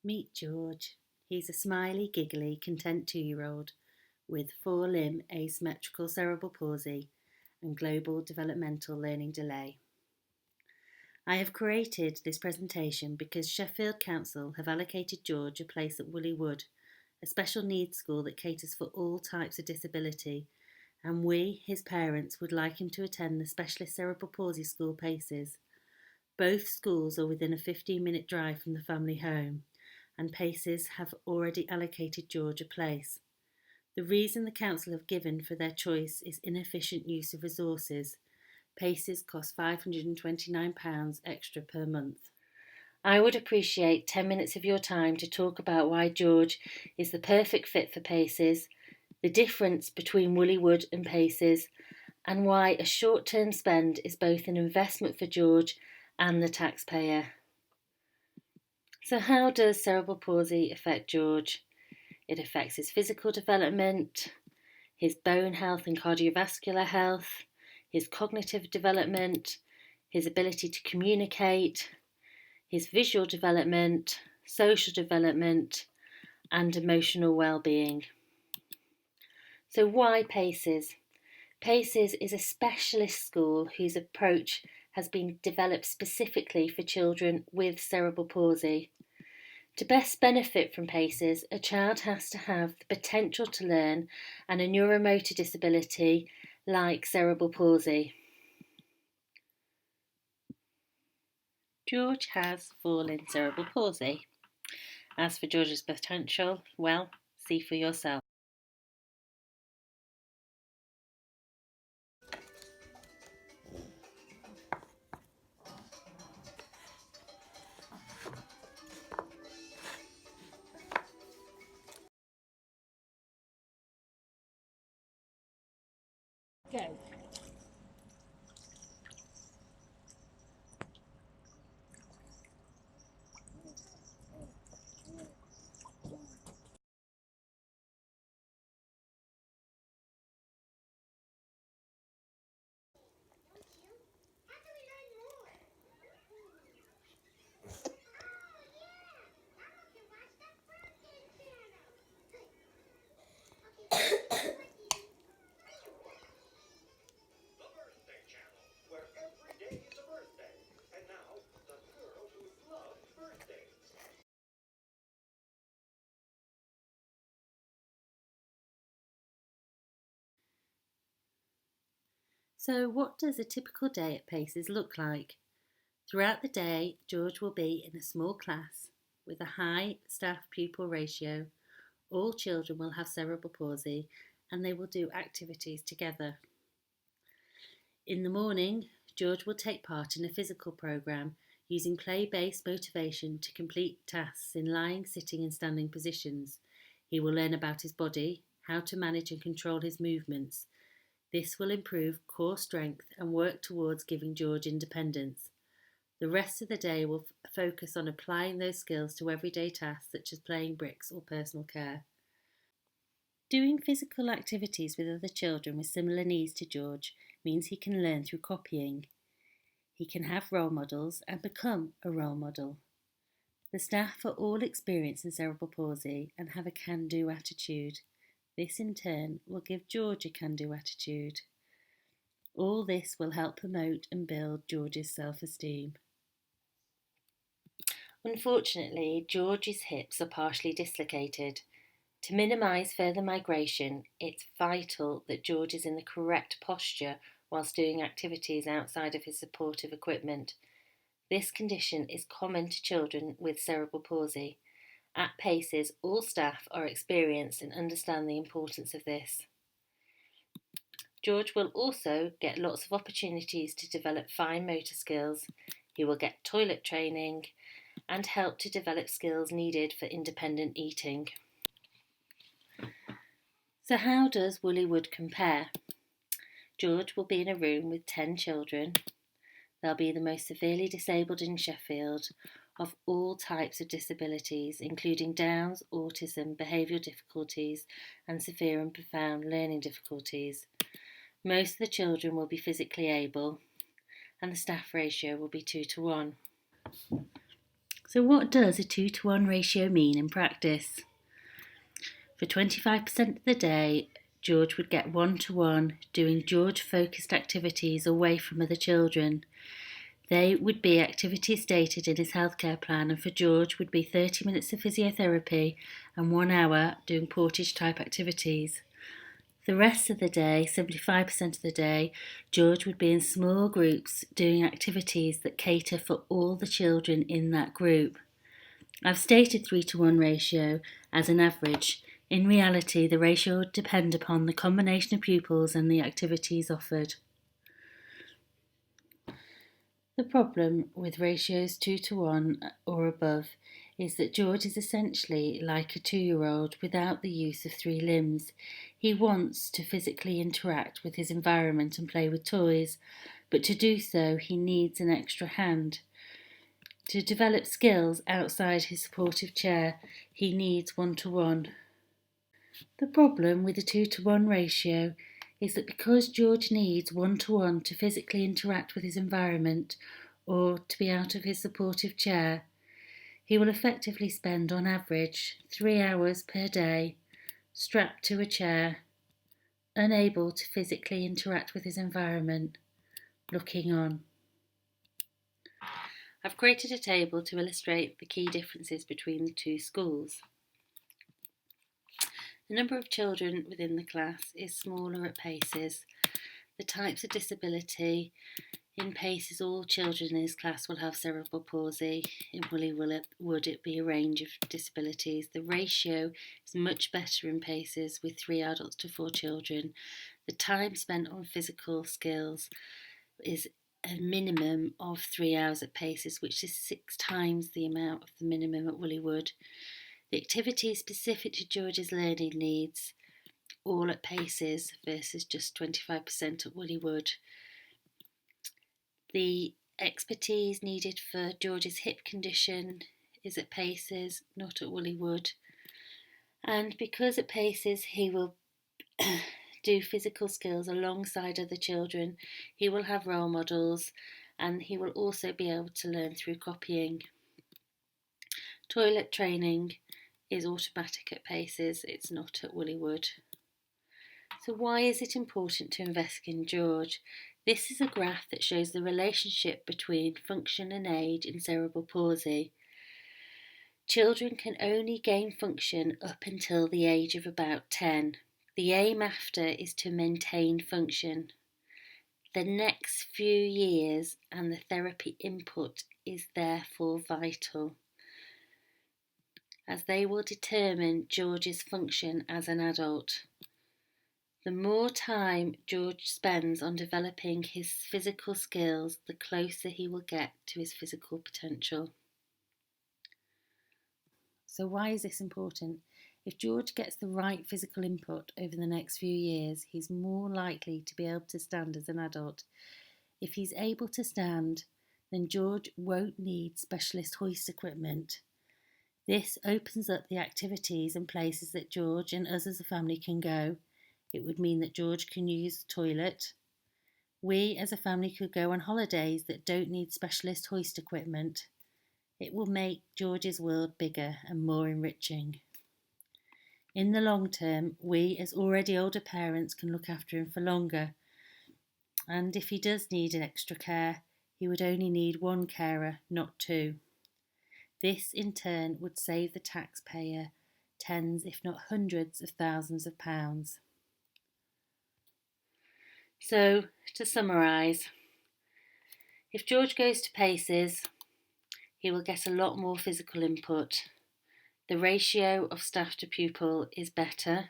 Meet George. He's a smiley, giggly, content 2-year-old with 4-limb asymmetrical cerebral palsy and global developmental learning delay. I have created this presentation because Sheffield Council have allocated George a place at Woolly Wood, a special needs school that caters for all types of disability, and we, his parents, would like him to attend the Specialist Cerebral Palsy School Paces. Both schools are within a 15-minute drive from the family home, and Paces have already allocated George a place. The reason the council have given for their choice is inefficient use of resources. Paces cost £529 extra per month. I would appreciate 10 minutes of your time to talk about why George is the perfect fit for Paces, the difference between Woolly Wood and Paces, and why a short-term spend is both an investment for George and the taxpayer. So how does cerebral palsy affect George? It affects his physical development, his bone health and cardiovascular health, his cognitive development, his ability to communicate, his visual development, social development, and emotional well-being. So why Paces? Paces is a specialist school whose approach has been developed specifically for children with cerebral palsy. To best benefit from Paces, a child has to have the potential to learn and a neuromotor disability like cerebral palsy. George has fallen cerebral palsy. As for George's potential, well, see for yourself. Go. So what does a typical day at Paces look like? Throughout the day, George will be in a small class with a high staff-pupil ratio. All children will have cerebral palsy and they will do activities together. In the morning, George will take part in a physical programme using play-based motivation to complete tasks in lying, sitting and standing positions. He will learn about his body, how to manage and control his movements. This will improve core strength and work towards giving George independence. The rest of the day will focus on applying those skills to everyday tasks such as playing bricks or personal care. Doing physical activities with other children with similar needs to George means he can learn through copying. He can have role models and become a role model. The staff are all experienced in cerebral palsy and have a can-do attitude. This in turn will give George a can-do attitude. All this will help promote and build George's self-esteem. Unfortunately, George's hips are partially dislocated. To minimise further migration, it's vital that George is in the correct posture whilst doing activities outside of his supportive equipment. This condition is common to children with cerebral palsy. At Paces, all staff are experienced and understand the importance of this. George will also get lots of opportunities to develop fine motor skills. He will get toilet training and help to develop skills needed for independent eating. So how does Woolly Wood compare? George will be in a room with 10 children. They'll be the most severely disabled in Sheffield, of all types of disabilities, including Downs, autism, behavioural difficulties, and severe and profound learning difficulties. Most of the children will be physically able, and the staff ratio will be 2 to 1. So what does a 2-to-1 ratio mean in practice? For 25% of the day, George would get 1-to-1 doing George-focused activities away from other children. They would be activities stated in his healthcare plan, and for George would be 30 minutes of physiotherapy and 1 hour doing portage type activities. The rest of the day, 75% of the day, George would be in small groups doing activities that cater for all the children in that group. I've stated 3-to-1 ratio as an average. In reality, the ratio would depend upon the combination of pupils and the activities offered. The problem with ratios 2-to-1 or above is that George is essentially like a 2-year-old without the use of 3 limbs. He wants to physically interact with his environment and play with toys, but to do so he needs an extra hand. To develop skills outside his supportive chair, he needs 1-to-1. The problem with the 2-to-1 ratio is that because George needs 1-to-1 to physically interact with his environment or to be out of his supportive chair, he will effectively spend on average 3 hours per day strapped to a chair, unable to physically interact with his environment, looking on. I've created a table to illustrate the key differences between the two schools. The number of children within the class is smaller at Paces. The types of disability in Paces, all children in his class will have cerebral palsy. In Woollywood it be a range of disabilities. The ratio is much better in Paces with 3 adults to 4 children. The time spent on physical skills is a minimum of 3 hours at Paces, which is 6 times the amount of the minimum at Woollywood. The activities specific to George's learning needs, all at Paces versus just 25% at Woollywood. The expertise needed for George's hip condition is at Paces, not at Woollywood. And because at Paces he will do physical skills alongside other children, he will have role models and he will also be able to learn through copying. Toilet training is automatic at Paces, it's not at Woollywood. So why is it important to invest in George? This is a graph that shows the relationship between function and age in cerebral palsy. Children can only gain function up until the age of about 10. The aim after is to maintain function. The next few years and the therapy input is therefore vital, as they will determine George's function as an adult. The more time George spends on developing his physical skills, the closer he will get to his physical potential. So why is this important? If George gets the right physical input over the next few years, he's more likely to be able to stand as an adult. If he's able to stand, then George won't need specialist hoist equipment. This opens up the activities and places that George and us as a family can go. It would mean that George can use the toilet. We as a family could go on holidays that don't need specialist hoist equipment. It will make George's world bigger and more enriching. In the long term, we as already older parents can look after him for longer. And if he does need an extra care, he would only need 1 carer, not 2. This in turn would save the taxpayer tens, if not hundreds of thousands of pounds. So, to summarise, if George goes to Paces, he will get a lot more physical input. The ratio of staff to pupil is better.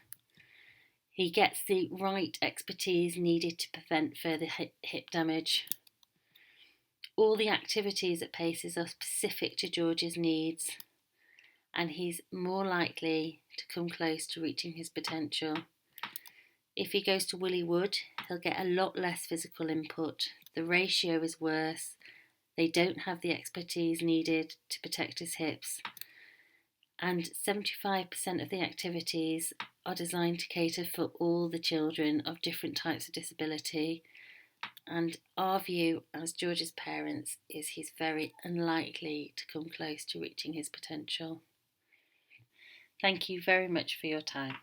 He gets the right expertise needed to prevent further hip damage. All the activities at Paces are specific to George's needs, and he's more likely to come close to reaching his potential. If he goes to Woollywood, he'll get a lot less physical input. The ratio is worse. They don't have the expertise needed to protect his hips. And 75% of the activities are designed to cater for all the children of different types of disability. And our view as George's parents is he's very unlikely to come close to reaching his potential. Thank you very much for your time.